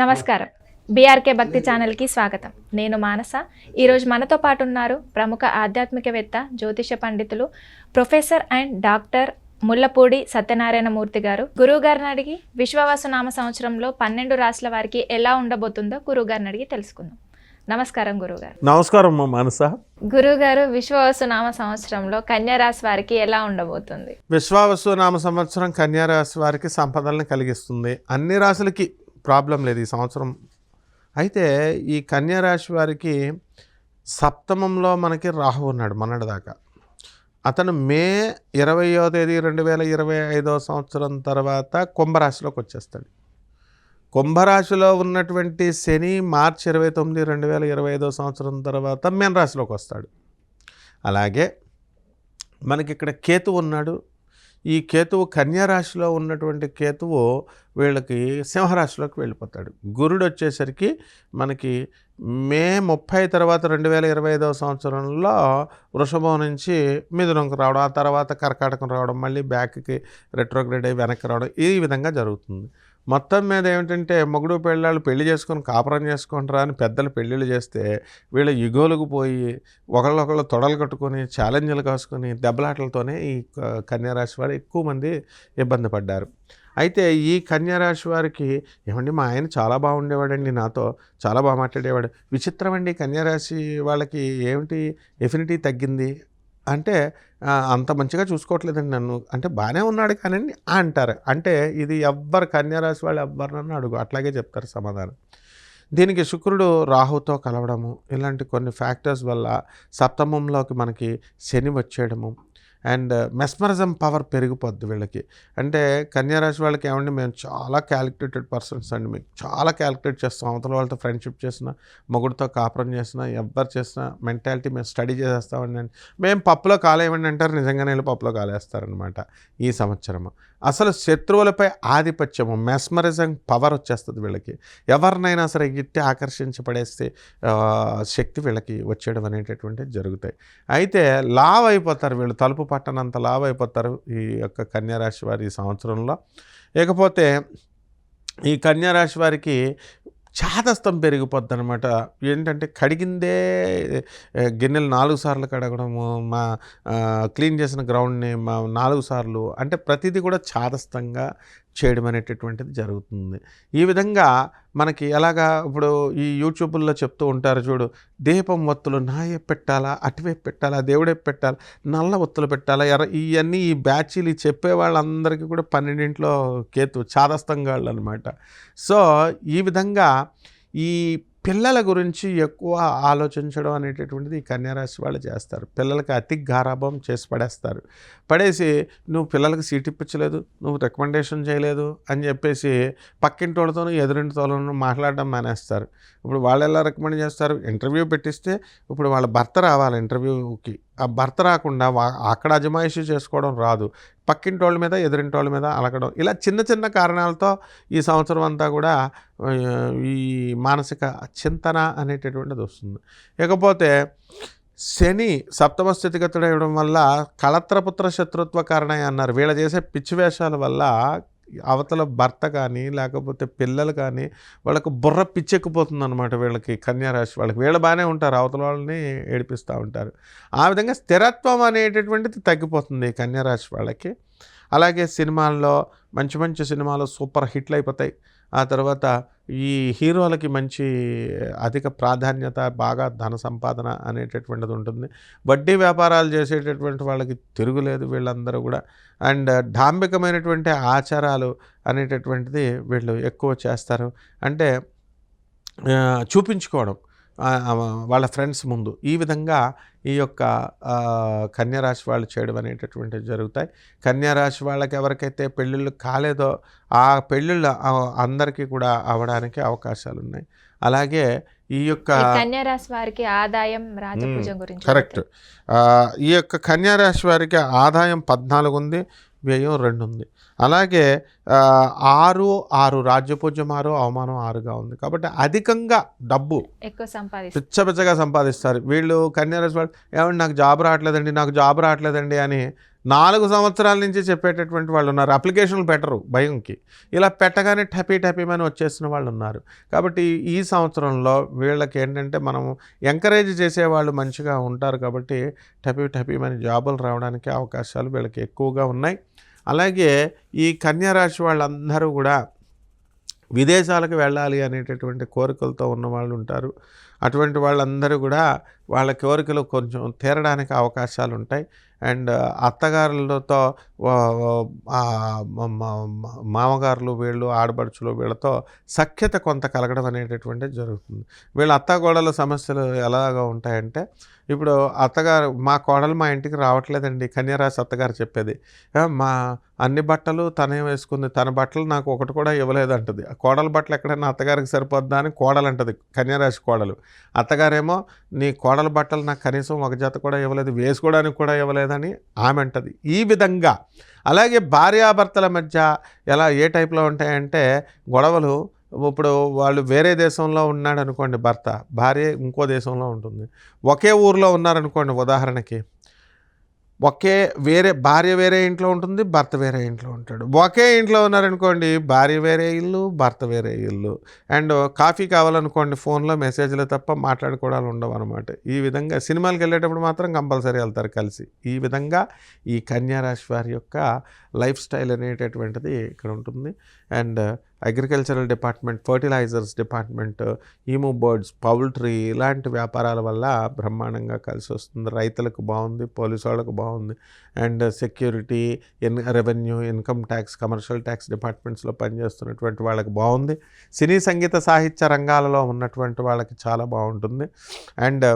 నమస్కారం. బీఆర్కే భక్తి ఛానల్కి స్వాగతం. నేను మానస. ఈరోజు మనతో పాటు ఉన్నారు ప్రముఖ ఆధ్యాత్మికవేత్త, జ్యోతిష పండితులు, professor and doctor Mullapudi Satyanarayana Murthy గారు. గురువుగారిని అడిగి విశ్వవసునామ సంవత్సరంలో 12 రాశుల వారికి ఎలా ఉండబోతుందో గురువుగారిని అడిగి తెలుసుకుందాం. నమస్కారం గురువుగారు. నమస్కారం మానస. గురువుగారు, విశ్వవసునామ సంవత్సరంలో కన్యా రాశి వారికి ఎలా ఉండబోతుంది? విశ్వవసునామ సంవత్సరం కన్యా రాశి వారికి సంపదలను కలిగిస్తుంది. అన్ని రాశులకి ప్రాబ్లం లేదు ఈ సంవత్సరం. అయితే ఈ కన్యా రాశి వారికి సప్తమంలో మనకి రాహు ఉన్నాడు మొన్నటిదాకా. అతను మే 20వ తేదీ 2025 సంవత్సరం తర్వాత కుంభరాశిలోకి వచ్చేస్తాడు. కుంభరాశిలో ఉన్నటువంటి శని మార్చి 29, 2025 సంవత్సరం తర్వాత మీనరాశిలోకి వస్తాడు. అలాగే మనకి ఇక్కడ కేతువు ఉన్నాడు. ఈ కేతువు కన్యా రాశిలో ఉన్నటువంటి కేతువు వీళ్ళకి సింహరాశిలోకి వెళ్ళిపోతాడు. గురుడు వచ్చేసరికి మనకి మే 30 తర్వాత 2025 సంవత్సరంలో వృషభం నుంచి మిథునంకి రావడం, ఆ తర్వాత కర్కాటకం రావడం, మళ్ళీ బ్యాక్కి రెట్రోగ్రేడ్ అయ్యి వెనక్కి రావడం, ఈ విధంగా జరుగుతుంది. మొత్తం మీద ఏమిటంటే మొగుడు పెళ్ళాళ్ళు పెళ్లి చేసుకొని కాపురం చేసుకుంటారా అని పెద్దలు పెళ్ళిళ్ళు చేస్తే వీళ్ళు యుగోలకు పోయి ఒకళ్ళొకళ్ళు తొడలు కట్టుకొని ఛాలెంజ్లు కాసుకొని దెబ్బలాటలతోనే ఈ కన్యారాశి వారు ఎక్కువ మంది ఇబ్బంది పడ్డారు. అయితే ఈ కన్యారాశి వారికి ఏమండి మా ఆయన చాలా బాగుండేవాడండి, నాతో చాలా బాగా మాట్లాడేవాడు. విచిత్రం అండి, కన్యారాశి వాళ్ళకి ఏమిటి ఎఫినిటీ తగ్గింది అంటే అంత మంచిగా చూసుకోవట్లేదండి నన్ను, అంటే బాగానే ఉన్నాడు కానీ అంటారు. అంటే ఇది ఎవ్వరు కన్యారాశి వాళ్ళు ఎవ్వరినన్నా అడుగు అట్లాగే చెప్తారు సమాధానం. దీనికి శుక్రుడు రాహుతో కలవడము, ఇలాంటి కొన్ని ఫ్యాక్టర్స్ వల్ల సప్తమంలోకి మనకి శని వచ్చేయడము అండ్ మెస్మరిజం పవర్ పెరిగిపోద్ది వీళ్ళకి. అంటే కన్యారాశి వాళ్ళకి ఏమండి మేము చాలా క్యాలిక్యులేటెడ్ పర్సన్స్ అండి, మీకు చాలా క్యాలిక్యులేట్ చేస్తాం. అవతల వాళ్ళతో ఫ్రెండ్షిప్ చేసినా, మొగుడితో కాపురం చేసినా, ఎవ్వరు చేసినా మెంటాలిటీ మేము స్టడీ చేసేస్తామండి అని. మేము పప్పులో కాలేయమండి అంటారు, నిజంగానే వీళ్ళు పప్పులో కాలేస్తారనమాట. ఈ సంవత్సరము అసలు శత్రువులపై ఆధిపత్యము, మెస్మరిజం పవర్ వచ్చేస్తుంది వీళ్ళకి. ఎవరినైనా సరే గిట్టి ఆకర్షించబడేస్తే శక్తి వీళ్ళకి వచ్చేయడం అనేటటువంటివి జరుగుతాయి. అయితే లావ్ అయిపోతారు వీళ్ళు, తలుపు పట్టనంత లావ్ అయిపోతారు ఈ యొక్క కన్యారాశి వారి ఈ సంవత్సరంలో. ఇకపోతే ఈ కన్యారాశి వారికి చాదస్తం పెరిగిపోద్ది అనమాట. ఏంటంటే కడిగిందే గిన్నెలు 4 సార్లు కడగడము, క్లీన్ చేసిన గ్రౌండ్ని 4 సార్లు, అంటే ప్రతిదీ కూడా చాదస్తంగా చేయడం అనేటటువంటిది జరుగుతుంది. ఈ విధంగా మనకి ఎలాగా ఇప్పుడు ఈ యూట్యూబ్లో చెప్తూ ఉంటారు చూడు, దీపం ఒత్తులు నాయే పెట్టాలా, అటువైపు పెట్టాలా, దేవుడే పెట్టాలా, నల్ల ఒత్తులు పెట్టాలా, ఇవన్నీ ఈ బ్యాచీలు చెప్పే వాళ్ళందరికీ కూడా 12 కేతు చాదస్తంగా వాళ్ళు అనమాట. సో ఈ విధంగా ఈ పిల్లల గురించి ఎక్కువ ఆలోచించడం అనేటటువంటిది ఈ కన్యారాశి వాళ్ళు చేస్తారు. పిల్లలకి అతి గారాభం చేసి పడేసి నువ్వు పిల్లలకి సీట్ ఇప్పించలేదు, నువ్వు రికమెండేషన్ చేయలేదు అని చెప్పేసి పక్కింటి వాళ్ళతోనూ ఎదురింటితోనూ మాట్లాడడం మానేస్తారు. ఇప్పుడు వాళ్ళు ఎలా రికమెండ్ చేస్తారు? ఇంటర్వ్యూ పెట్టిస్తే ఇప్పుడు వాళ్ళ భర్త రావాలి ఇంటర్వ్యూకి, ఆ భర్త రాకుండా అక్కడ అజమాయిషీ చేసుకోవడం రాదు, పక్కింటి వాళ్ళ మీద ఎదురింటి వాళ్ళ మీద అలగడం, ఇలా చిన్న చిన్న కారణాలతో ఈ సంవత్సరం అంతా కూడా ఈ మానసిక చింతన అనేటటువంటిది వస్తుంది. ఇకపోతే శని సప్తమ స్థితిగతుడు అవ్వడం వల్ల కళత్రపుత్ర శత్రుత్వ కారణం అన్నారు. వీళ్ళు చేసే పిచ్చి వేషాల వల్ల అవతల భర్త కానీ లేకపోతే పిల్లలు కానీ వాళ్ళకు బుర్ర పిచ్చెక్కిపోతుంది అనమాట. వీళ్ళకి కన్యారాశి వాళ్ళకి వీళ్ళు బాగానే ఉంటారు, అవతల వాళ్ళని ఏడిపిస్తూ ఉంటారు. ఆ విధంగా స్థిరత్వం అనేటటువంటిది తగ్గిపోతుంది కన్యారాశి వాళ్ళకి. అలాగే సినిమాల్లో మంచి మంచి సినిమాలు సూపర్ హిట్లు అయిపోతాయి. ఆ తర్వాత ఈ హీరోలకి మంచి అధిక ప్రాధాన్యత, బాగా ధన సంపాదన అనేటటువంటిది ఉంటుంది. వడ్డీ వ్యాపారాలు చేసేటటువంటి వాళ్ళకి తిరుగులేదు వీళ్ళందరూ కూడా. అండ్ డాంబికమైనటువంటి ఆచారాలు అనేటటువంటిది వీళ్ళు ఎక్కువ చేస్తారు. అంటే చూపించుకోవడం వాళ్ళ ఫ్రెండ్స్ ముందు, ఈ విధంగా ఈ యొక్క కన్యారాశి వాళ్ళు చేయడం అనేటటువంటివి జరుగుతాయి. కన్యారాశి వాళ్ళకి ఎవరికైతే పెళ్ళిళ్ళు కాలేదో ఆ పెళ్ళిళ్ళు అందరికీ కూడా అవ్వడానికి అవకాశాలు ఉన్నాయి. అలాగే ఈ యొక్క కన్యారాశి వారికి ఆదాయం రాజపూజం గురించి కరెక్ట్. ఈ యొక్క కన్యారాశి వారికి ఆదాయం 14 ఉంది, వ్యయం 2 ఉంది. అలాగే 6 రాజ్యపూజ్యం 6, అవమానం 6గా ఉంది. కాబట్టి అధికంగా డబ్బు ఎక్కువ పిచ్చగా సంపాదిస్తారు వీళ్ళు. కన్యారాశి వాళ్ళు ఏమంటే నాకు జాబ్ రావట్లేదండి అని 4 సంవత్సరాల నుంచి చెప్పేటటువంటి వాళ్ళు ఉన్నారు. అప్లికేషన్లు పెట్టరు భయంకి, ఇలా పెట్టగానే టపీమని వచ్చేసిన వాళ్ళు ఉన్నారు. కాబట్టి ఈ సంవత్సరంలో వీళ్ళకి ఏంటంటే మనము ఎంకరేజ్ చేసేవాళ్ళు మంచిగా ఉంటారు కాబట్టి టపీమని జాబులు రావడానికి అవకాశాలు వీళ్ళకి ఎక్కువగా ఉన్నాయి. అలాగే ఈ కన్యా రాశి వాళ్ళందరూ కూడా విదేశాలకు వెళ్ళాలి అనేటటువంటి కోరికలతో ఉన్న వాళ్ళు ఉంటారు. అటువంటి వాళ్ళందరూ కూడా వాళ్ళ కోరికలు కొంచెం తీరడానికి అవకాశాలు ఉంటాయి. అండ్ అత్తగారులతో మామగారులు వీళ్ళు ఆడపడుచులు వీళ్ళతో సఖ్యత కొంత కలగడం అనేటటువంటిది జరుగుతుంది. వీళ్ళ అత్తగోడల సమస్యలు ఎలాగా ఉంటాయంటే, ఇప్పుడు అత్తగారు మా కోడలు మా ఇంటికి రావట్లేదండి, కన్యారాశి అత్తగారు చెప్పేది. మా అన్ని బట్టలు తనే వేసుకుంది, తన బట్టలు నాకు ఒకటి కూడా ఇవ్వలేదంటది. కోడల బట్టలు ఎక్కడైనా అత్తగారికి సరిపోద్దా అని కోడలు అంటది, కన్యారాశి కోడలు. అత్తగారేమో నీ కోడల బట్టలు నాకు కనీసం ఒక జత కూడా ఇవ్వలేదు, వేసుకోవడానికి కూడా ఇవ్వలేదని ఆమె అంటది. ఈ విధంగా అలాగే భార్యాభర్తల మధ్య ఎలా ఏ టైప్లో ఉంటాయంటే గొడవలు, ఇప్పుడు వాళ్ళు వేరే దేశంలో ఉన్నాడు అనుకోండి భర్త, భార్య ఇంకో దేశంలో ఉంటుంది. ఒకే ఊరిలో ఉన్నారనుకోండి, ఉదాహరణకి భార్య వేరే ఇంట్లో ఉంటుంది, భర్త వేరే ఇంట్లో ఉంటాడు. ఒకే ఇంట్లో ఉన్నారనుకోండి, భార్య వేరే ఇల్లు, భర్త వేరే ఇల్లు. అండ్ కాఫీ కావాలనుకోండి, ఫోన్లో మెసేజ్లు తప్ప మాట్లాడుకోవడాలు ఉండవు అనమాట. ఈ విధంగా సినిమాలకు వెళ్ళేటప్పుడు మాత్రం కంపల్సరీ వెళ్తారు కలిసి. ఈ విధంగా ఈ కన్యా రాశి వారి యొక్క లైఫ్ స్టైల్ అనేటటువంటిది ఇక్కడ ఉంటుంది. And agricultural department, fertilizers department, emu birds, poultry ఇలాంటి వ్యాపారాల వల్ల బ్రహ్మాండంగా కలిసి వస్తుంది. రైతులకు బాగుంది, పోలీసు వాళ్ళకు బాగుంది. And security, revenue, income tax, commercial tax డిపార్ట్మెంట్స్లో పనిచేస్తున్నటువంటి వాళ్ళకి బాగుంది. సినీ సంగీత సాహిత్య రంగాలలో ఉన్నటువంటి వాళ్ళకి చాలా బాగుంటుంది. అండ్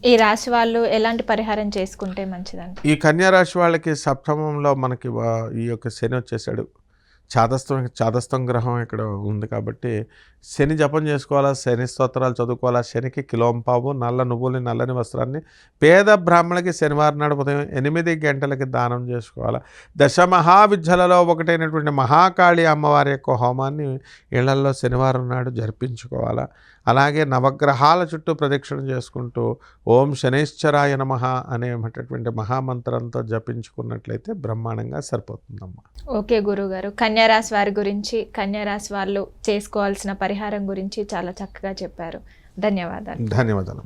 ఈ రాశి వాళ్ళు ఎలాంటి పరిహారం చేసుకుంటే మంచిదండి? ఈ కన్యా రాశి వాళ్ళకి సప్తమంలో మనకి ఈ యొక్క శని వచ్చేసాడు. చాదస్తం గ్రహం ఇక్కడ ఉంది కాబట్టి శని జపం చేసుకోవాలా, శని స్తోత్రాలు చదువుకోవాలా. శనికి కిలోంపావు నల్ల నువ్వుల్ని, నల్లని వస్త్రాన్ని పేద బ్రాహ్మణులకి శనివారం నాడు ఉదయం 8 గంటలకి దానం చేసుకోవాలా. దశమహావిద్యలలో ఒకటైనటువంటి మహాకాళి అమ్మవారి యొక్క హోమాన్ని ఇళ్లల్లో శనివారం నాడు జరిపించుకోవాలా. అలాగే నవగ్రహాల చుట్టూ ప్రదక్షిణ చేసుకుంటూ ఓం శనైశ్చరాయ నమః అనేటటువంటి మహామంత్రంతో జపించుకున్నట్లయితే బ్రహ్మాండంగా సరిపోతుందమ్మా. ఓకే గురుగారు, కన్యా రాశి వారి గురించి, కన్యా రాశి వాళ్ళు చేసుకోవాల్సిన పరిహారం గురించి చాలా చక్కగా చెప్పారు. ధన్యవాదాలు. ధన్యవాదాలు.